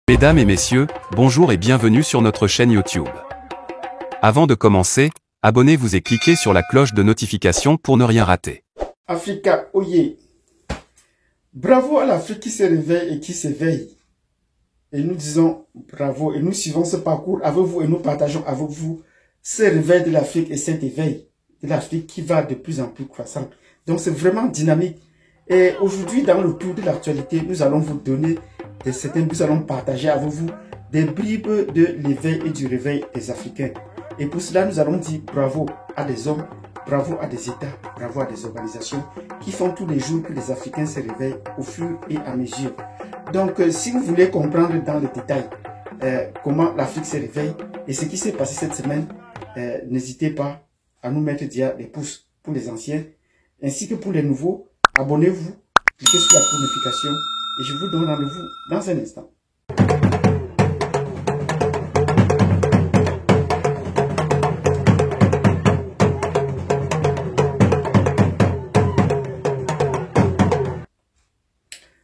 Mesdames et messieurs, bonjour et bienvenue sur notre chaîne YouTube. Avant de commencer, abonnez-vous et cliquez sur la cloche de notification pour ne rien rater. Africa, oyez. Bravo à l'Afrique qui se réveille et qui s'éveille. Et nous disons bravo et nous suivons ce parcours avec vous et nous partageons avec vous ce réveil de l'Afrique et cet éveil de l'Afrique qui va de plus en plus croissant. Donc c'est vraiment dynamique. Et aujourd'hui, dans le tour de l'actualité, nous allons vous donner nous allons partager avec vous des bribes de l'éveil et du réveil des Africains. Et pour cela, nous allons dire bravo à des hommes, bravo à des États, bravo à des organisations qui font tous les jours que les Africains se réveillent au fur et à mesure. Donc, si vous voulez comprendre dans le détail comment l'Afrique se réveille et ce qui s'est passé cette semaine, n'hésitez pas à nous mettre déjà des pouces pour les anciens, ainsi que pour les nouveaux. Abonnez-vous, cliquez sur la notification et je vous donne rendez-vous dans un instant.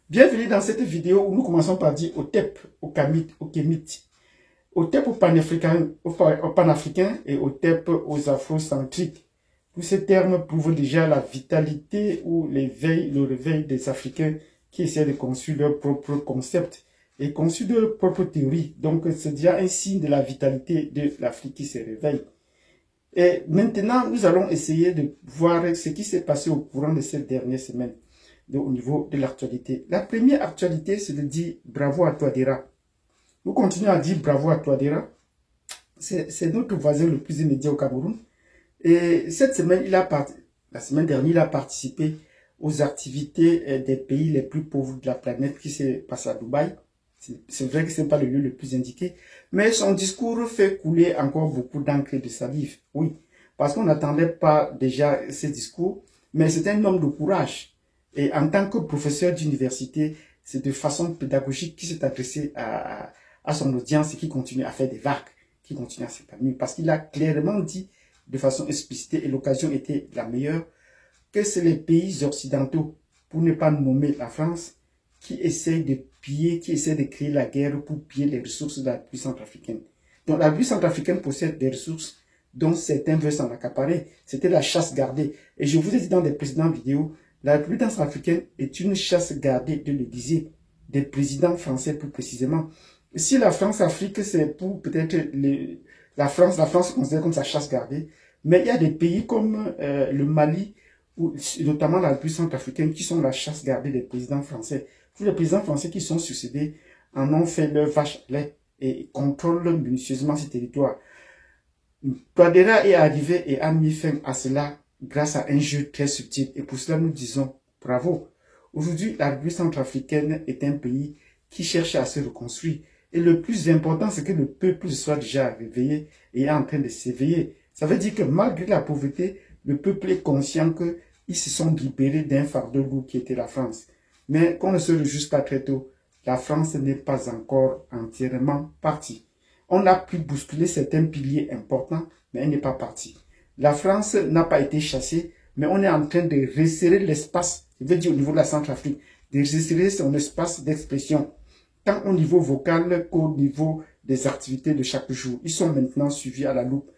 Bienvenue dans cette vidéo où nous commençons par dire OTEP, OKAMIT, OKEMIT. OTEP aux panafricains et OTEP aux afrocentriques. Tous ces termes prouvent déjà la vitalité ou le réveil des Africains qui essaient de construire leur propre concept et construire leur propre théorie. Donc c'est déjà un signe de la vitalité de l'Afrique qui se réveille. Et maintenant, nous allons essayer de voir ce qui s'est passé au courant de cette dernière semaine au niveau de l'actualité. La première actualité, c'est de dire bravo à Touadéra. Nous continuons à dire bravo à Touadéra. C'est notre voisin le plus immédiat au Cameroun. Et cette semaine, la semaine dernière, il a participé aux activités des pays les plus pauvres de la planète qui s'est passé à Dubaï. C'est vrai que ce n'est pas le lieu le plus indiqué, mais son discours fait couler encore beaucoup d'encre et de salive. Oui, parce qu'on n'attendait pas déjà ce discours, mais c'est un homme de courage. Et en tant que professeur d'université, c'est de façon pédagogique qu'il s'est adressé à son audience et qui continue à faire des vagues, qui continue à s'épanouir, parce qu'il a clairement dit de façon explicitée, et l'occasion était la meilleure, que c'est les pays occidentaux, pour ne pas nommer la France, qui essayent de piller, qui essayent de créer la guerre pour piller les ressources de la République centrafricaine. Donc la République centrafricaine possède des ressources dont certains veulent s'en accaparer. C'était la chasse gardée. Et je vous ai dit dans des précédentes vidéos, la République centrafricaine est une chasse gardée de l'Élysée, des présidents français plus précisément. Si la France-Afrique, c'est pour peut-être la France se considère comme sa chasse gardée, mais il y a des pays comme le Mali, ou notamment la République centrafricaine, qui sont la chasse gardée des présidents français. Tous les présidents français qui sont succédés en ont fait leur vache à lait et contrôlent minutieusement ces territoires. Touadéra est arrivé et a mis fin à cela grâce à un jeu très subtil. Et pour cela, nous disons bravo. Aujourd'hui, la République centrafricaine est un pays qui cherche à se reconstruire. Et le plus important, c'est que le peuple soit déjà réveillé et est en train de s'éveiller. Ça veut dire que malgré la pauvreté, le peuple est conscient qu'ils se sont libérés d'un fardeau lourd qui était la France. Mais qu'on ne se réjouisse pas très tôt, la France n'est pas encore entièrement partie. On a pu bousculer certains piliers importants, mais elle n'est pas partie. La France n'a pas été chassée, mais on est en train de resserrer l'espace, je veux dire au niveau de la Centrafrique, de resserrer son espace d'expression, tant au niveau vocal qu'au niveau des activités de chaque jour. Ils sont maintenant suivis à la loupe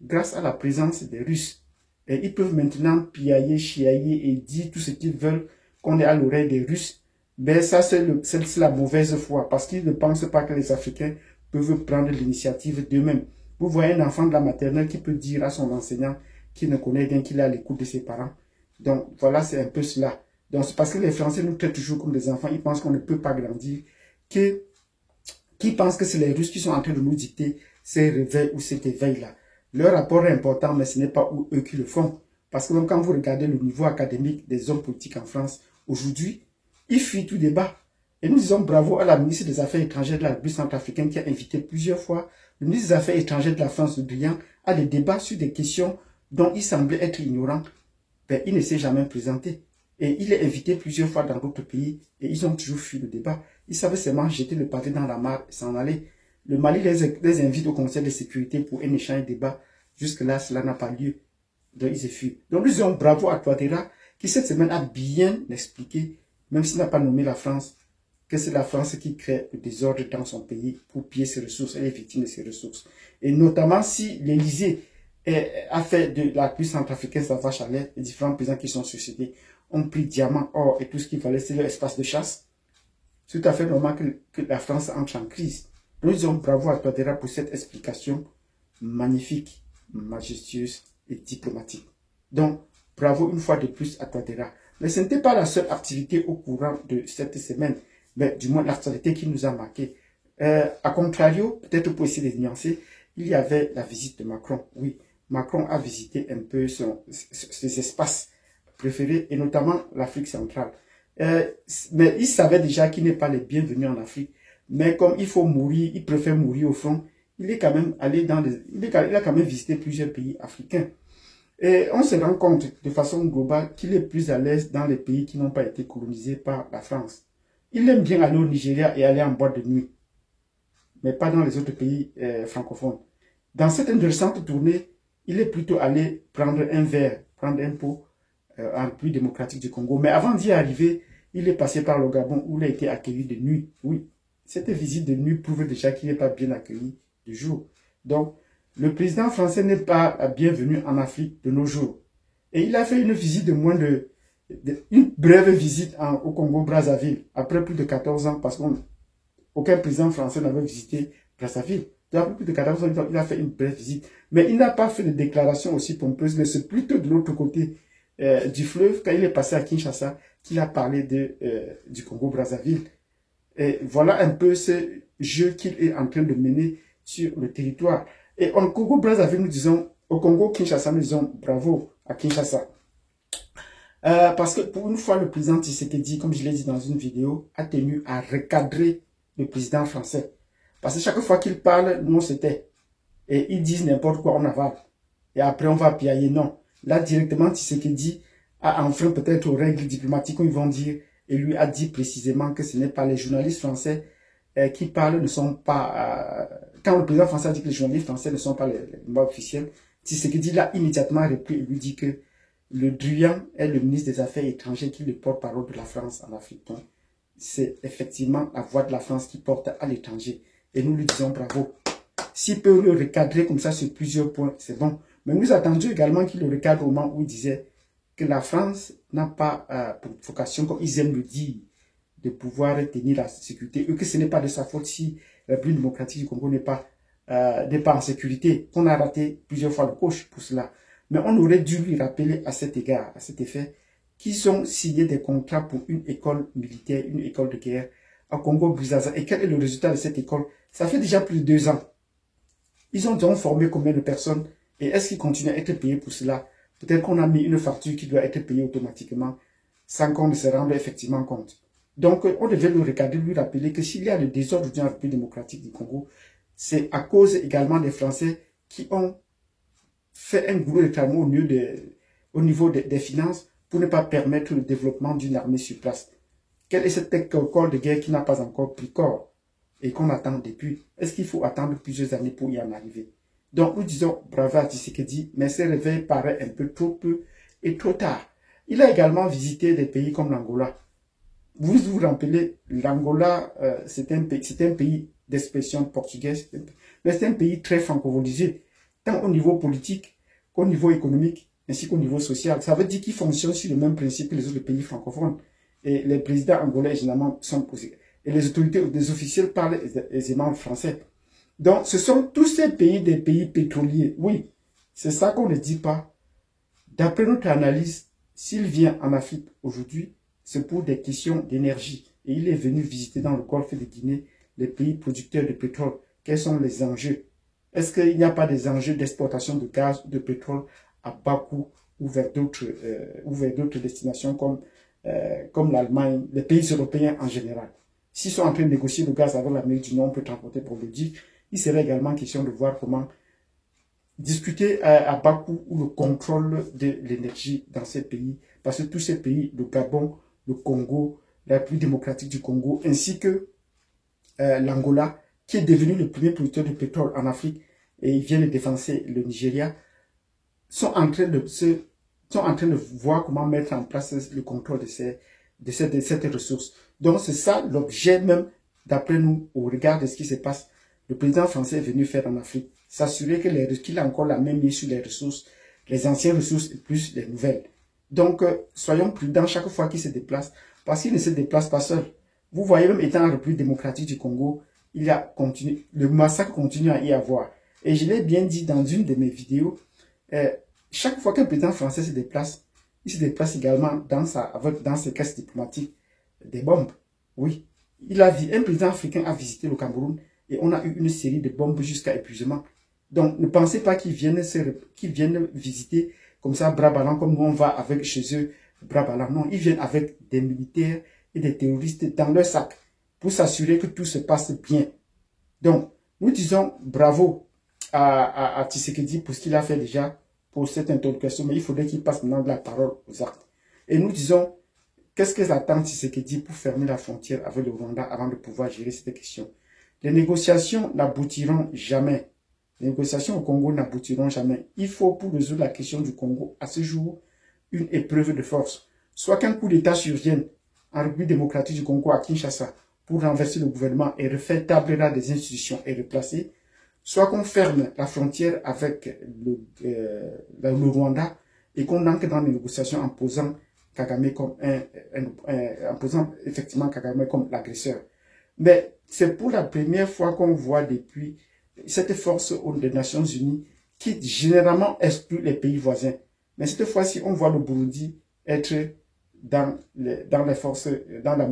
grâce à la présence des Russes. Et ils peuvent maintenant piailler, chiailler et dire tout ce qu'ils veulent qu'on est à l'oreille des Russes. Mais ça, c'est la mauvaise foi, parce qu'ils ne pensent pas que les Africains peuvent prendre l'initiative d'eux-mêmes. Vous voyez un enfant de la maternelle qui peut dire à son enseignant qu'il ne connaît rien, qu'il est à l'écoute de ses parents. Donc voilà, c'est un peu cela. Donc c'est parce que les Français nous traitent toujours comme des enfants, ils pensent qu'on ne peut pas grandir, qui pensent que c'est les Russes qui sont en train de nous dicter ces réveils ou cet éveil-là. Leur rapport est important, mais ce n'est pas eux qui le font. Parce que même quand vous regardez le niveau académique des hommes politiques en France, aujourd'hui, ils fuient tout débat. Et nous disons bravo à la ministre des Affaires étrangères de la République centrafricaine qui a invité plusieurs fois le ministre des Affaires étrangères de la France, Le Drian, à des débats sur des questions dont il semblait être ignorant. Ben, il ne s'est jamais présenté. Et il est invité plusieurs fois dans d'autres pays et ils ont toujours fui le débat. Ils savaient seulement jeter le pavé dans la mare et s'en aller. Le Mali les invite au Conseil de sécurité pour un échange de débat. Jusque-là, cela n'a pas lieu. Donc, ils se fuient. Donc, nous disons bravo à Touadéra qui cette semaine a bien expliqué, même s'il n'a pas nommé la France, que c'est la France qui crée le désordre dans son pays pour piller ses ressources, elle est victime de ses ressources. Et notamment si l'Élysée a fait de la puissance centrafricaine sa vache à lait, les différents présidents qui sont succédés ont pris diamants, or et tout ce qu'il fallait, c'est leur espace de chasse. C'est tout à fait normal que la France entre en crise. Nous disons bravo à Touadéra pour cette explication magnifique, majestueuse et diplomatique. Donc, bravo une fois de plus à Touadéra. Mais ce n'était pas la seule activité au courant de cette semaine, mais du moins l'actualité qui nous a marqué. A contrario, peut-être pour essayer de nuancer, il y avait la visite de Macron. Oui, Macron a visité un peu ses espaces préférés, et notamment l'Afrique centrale. Mais il savait déjà qu'il n'est pas le bienvenu en Afrique. Mais comme il faut mourir, il préfère mourir au front, il est quand même allé il a quand même visité plusieurs pays africains. Et on se rend compte de façon globale qu'il est plus à l'aise dans les pays qui n'ont pas été colonisés par la France. Il aime bien aller au Nigeria et aller en boîte de nuit, mais pas dans les autres pays francophones. Dans cette intéressante tournée, il est plutôt allé prendre un verre, prendre un pot en République démocratique du Congo. Mais avant d'y arriver, il est passé par le Gabon où il a été accueilli de nuit. Oui, cette visite de nuit prouve déjà qu'il n'est pas bien accueilli de jour. Donc, le président français n'est pas bienvenu en Afrique de nos jours. Et il a fait une visite de moins une brève visite au Congo-Brazzaville, après plus de 14 ans, parce qu'aucun président français n'avait visité Brazzaville. Après plus de 14 ans, il a fait une brève visite. Mais il n'a pas fait de déclaration aussi pompeuse, mais c'est plutôt de l'autre côté du fleuve, quand il est passé à Kinshasa, qu'il a parlé du Congo-Brazzaville. Et voilà un peu ce jeu qu'il est en train de mener sur le territoire. Et au Congo-Brazzaville, nous disons, au Congo-Kinshasa, nous disons bravo à Kinshasa. Parce que pour une fois, le président Tshisekedi, comme je l'ai dit dans une vidéo, a tenu à recadrer le président français. Parce que chaque fois qu'il parle, nous c'était. Et ils disent n'importe quoi, on avale. Et après, on va piailler. Non. Là, directement, Tshisekedi a enfreint peut-être aux règles diplomatiques, comme ils vont dire, et lui a dit précisément que ce n'est pas les journalistes français qui parlent, ne sont pas... quand le président français a dit que les journalistes français ne sont pas les médias officiels, Tshisekedi l'a immédiatement repris et lui dit que le Drian est le ministre des Affaires étrangères qui est le porte-parole de la France en Afrique. Donc, c'est effectivement la voix de la France qui porte à l'étranger. Et nous lui disons bravo. S'il peut le recadrer comme ça sur plusieurs points, c'est bon. Mais nous attendions également qu'il le recadre au moment où il disait que la France n'a pas pour vocation, comme ils aiment le dire, de pouvoir tenir la sécurité, et que ce n'est pas de sa faute si la République démocratique du Congo n'est pas en sécurité, qu'on a raté plusieurs fois le coche pour cela. Mais on aurait dû lui rappeler à cet égard, à cet effet, qu'ils ont signé des contrats pour une école militaire, une école de guerre au Congo-Brazzaville. Et quel est le résultat de cette école? Ça fait déjà plus de 2 ans. Ils ont donc formé combien de personnes? Et est-ce qu'ils continuent à être payés pour cela? Peut-être qu'on a mis une facture qui doit être payée automatiquement sans qu'on ne se rende effectivement compte. Donc, on devait le regarder, lui rappeler que s'il y a le désordre dans la République démocratique du Congo, c'est à cause également des Français qui ont fait un gros travail au niveau des finances pour ne pas permettre le développement d'une armée sur place. Quelle est cette école de guerre qui n'a pas encore pris corps et qu'on attend depuis? Est-ce qu'il faut attendre plusieurs années pour y en arriver? Donc, nous disons bravo à Tshisekedi, mais ce réveil paraît un peu trop peu et trop tard. Il a également visité des pays comme l'Angola. Vous vous rappelez, l'Angola, c'est un pays d'expression portugaise, mais c'est un pays très francophonisé, tant au niveau politique qu'au niveau économique, ainsi qu'au niveau social. Ça veut dire qu'il fonctionne sur le même principe que les autres pays francophones. Et les présidents angolais, généralement, sont posés. Et les autorités, les officiels parlent aisément le français. Donc, ce sont tous ces pays des pays pétroliers. Oui, c'est ça qu'on ne dit pas. D'après notre analyse, s'il vient en Afrique aujourd'hui, c'est pour des questions d'énergie. Et il est venu visiter dans le golfe de Guinée les pays producteurs de pétrole. Quels sont les enjeux? Est-ce qu'il n'y a pas des enjeux d'exportation de gaz, de pétrole à bas coût ou vers d'autres destinations comme l'Allemagne, les pays européens en général? S'ils sont en train de négocier le gaz avec l'Amérique du Nord, on peut transporter pour le dire. Il serait également question de voir comment discuter à bas coût ou le contrôle de l'énergie dans ces pays. Parce que tous ces pays, le Gabon, le Congo, la République démocratique du Congo, ainsi que l'Angola, qui est devenu le premier producteur de pétrole en Afrique, et il vient de défoncer le Nigeria, sont en train de voir comment mettre en place le contrôle de cette ressource. Donc c'est ça l'objet même, d'après nous, au regard de ce qui se passe. Le président français est venu faire en Afrique, s'assurer qu'il a encore la même mise sur les ressources, les anciennes ressources et plus les nouvelles. Donc soyons prudents chaque fois qu'il se déplace, parce qu'il ne se déplace pas seul. Vous voyez, même étant en République démocratique du Congo, le massacre continue à y avoir. Et je l'ai bien dit dans une de mes vidéos, chaque fois qu'un président français se déplace, il se déplace également dans ses caisses diplomatiques des bombes. Oui, un président africain a visité le Cameroun et on a eu une série de bombes jusqu'à épuisement. Donc ne pensez pas qu'ils viennent visiter comme ça, bras ballants, comme nous on va avec chez eux, bras ballants. Non, ils viennent avec des militaires et des terroristes dans leur sac pour s'assurer que tout se passe bien. Donc, nous disons bravo à Tshisekedi pour ce qu'il a fait déjà pour cette interrogation, mais il faudrait qu'il passe maintenant de la parole aux actes. Et nous disons, qu'est-ce que attend Tshisekedi pour fermer la frontière avec le Rwanda avant de pouvoir gérer cette question? Les négociations n'aboutiront jamais. Les négociations au Congo n'aboutiront jamais. Il faut, pour résoudre la question du Congo, à ce jour, une épreuve de force. Soit qu'un coup d'État survienne en République démocratique du Congo à Kinshasa pour renverser le gouvernement et refaire table rase des institutions et replacer, soit qu'on ferme la frontière avec le Rwanda et qu'on entre dans les négociations en posant Kagame comme effectivement Kagame comme l'agresseur. Mais c'est pour la première fois qu'on voit depuis cette force des Nations Unies qui généralement exclut les pays voisins. Mais cette fois-ci, on voit le Burundi être dans les forces, dans la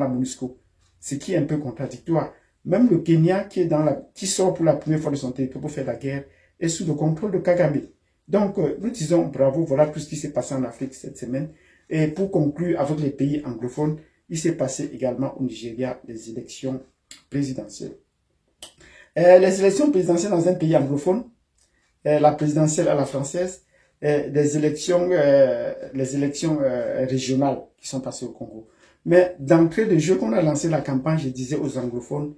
MONUSCO, ce qui est un peu contradictoire. Même le Kenya qui sort pour la première fois de son territoire pour faire la guerre est sous le contrôle de Kagame. Donc, nous disons bravo, voilà tout ce qui s'est passé en Afrique cette semaine. Et pour conclure avec les pays anglophones, il s'est passé également au Nigeria des élections présidentielles. Les élections présidentielles dans un pays anglophone, la présidentielle à la française, les élections régionales qui sont passées au Congo. Mais d'entrée de jeu, qu'on a lancé la campagne, je disais aux anglophones,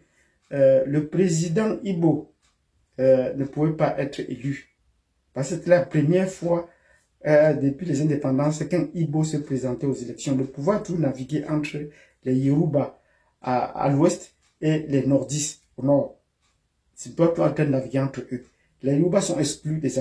le président Ibo ne pouvait pas être élu. Parce que c'était la première fois depuis les indépendances qu'un Ibo se présentait aux élections. De pouvoir tout naviguer entre les Yoruba à l'ouest et les Nordistes au nord. C'est pas en train de naviguer entre eux. Les Yoruba sont exclus des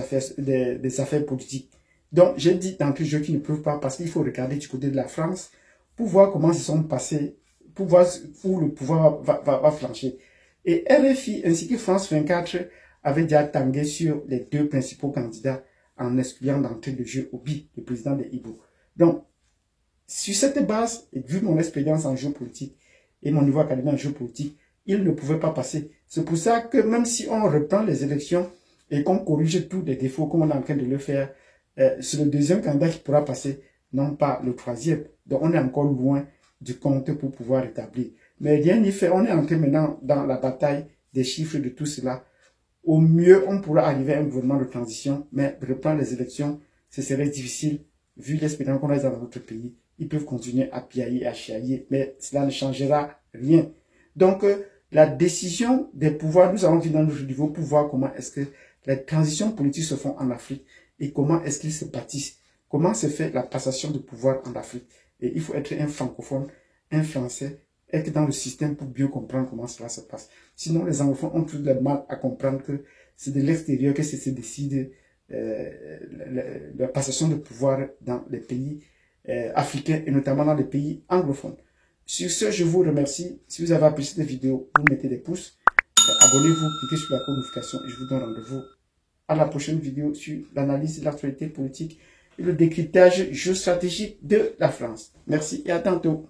affaires politiques. Donc, j'ai dit d'entrée de jeu qu'ils ne peuvent pas, parce qu'il faut regarder du côté de la France pour voir comment se sont passés, pour voir où le pouvoir va flancher. Et RFI ainsi que France 24 avaient déjà tangué sur les deux principaux candidats en excluant d'entrée de jeu Obi, le président de Ibo. Donc, sur cette base, et vu mon expérience en géopolitique et mon niveau académique en géopolitique, il ne pouvait pas passer. C'est pour ça que même si on reprend les élections et qu'on corrige tous les défauts comme on est en train de le faire, c'est le deuxième candidat qui pourra passer, non pas le troisième. Donc on est encore loin du compte pour pouvoir rétablir. Mais rien n'y fait, on est entré maintenant dans la bataille des chiffres de tout cela. Au mieux, on pourra arriver à un gouvernement de transition, mais reprendre les élections, ce serait difficile, vu l'expérience qu'on a dans notre pays. Ils peuvent continuer à piailler, à chiailler, mais cela ne changera rien. Donc, la décision des pouvoirs, nous allons venir dans notre niveau pour voir comment est-ce que les transitions politiques se font en Afrique et comment est-ce qu'ils se bâtissent. Comment se fait la passation de pouvoir en Afrique. Et il faut être un francophone, un français, être dans le système pour bien comprendre comment cela se passe. Sinon, les anglophones ont tout le mal à comprendre que c'est de l'extérieur que se décide la passation de pouvoir dans les pays africains et notamment dans les pays anglophones. Sur ce, je vous remercie. Si vous avez apprécié cette vidéo, vous mettez des pouces. Abonnez-vous, cliquez sur la cloche de notification et je vous donne rendez-vous à la prochaine vidéo sur l'analyse de l'actualité politique et le décryptage géostratégique de la France. Merci et à tantôt.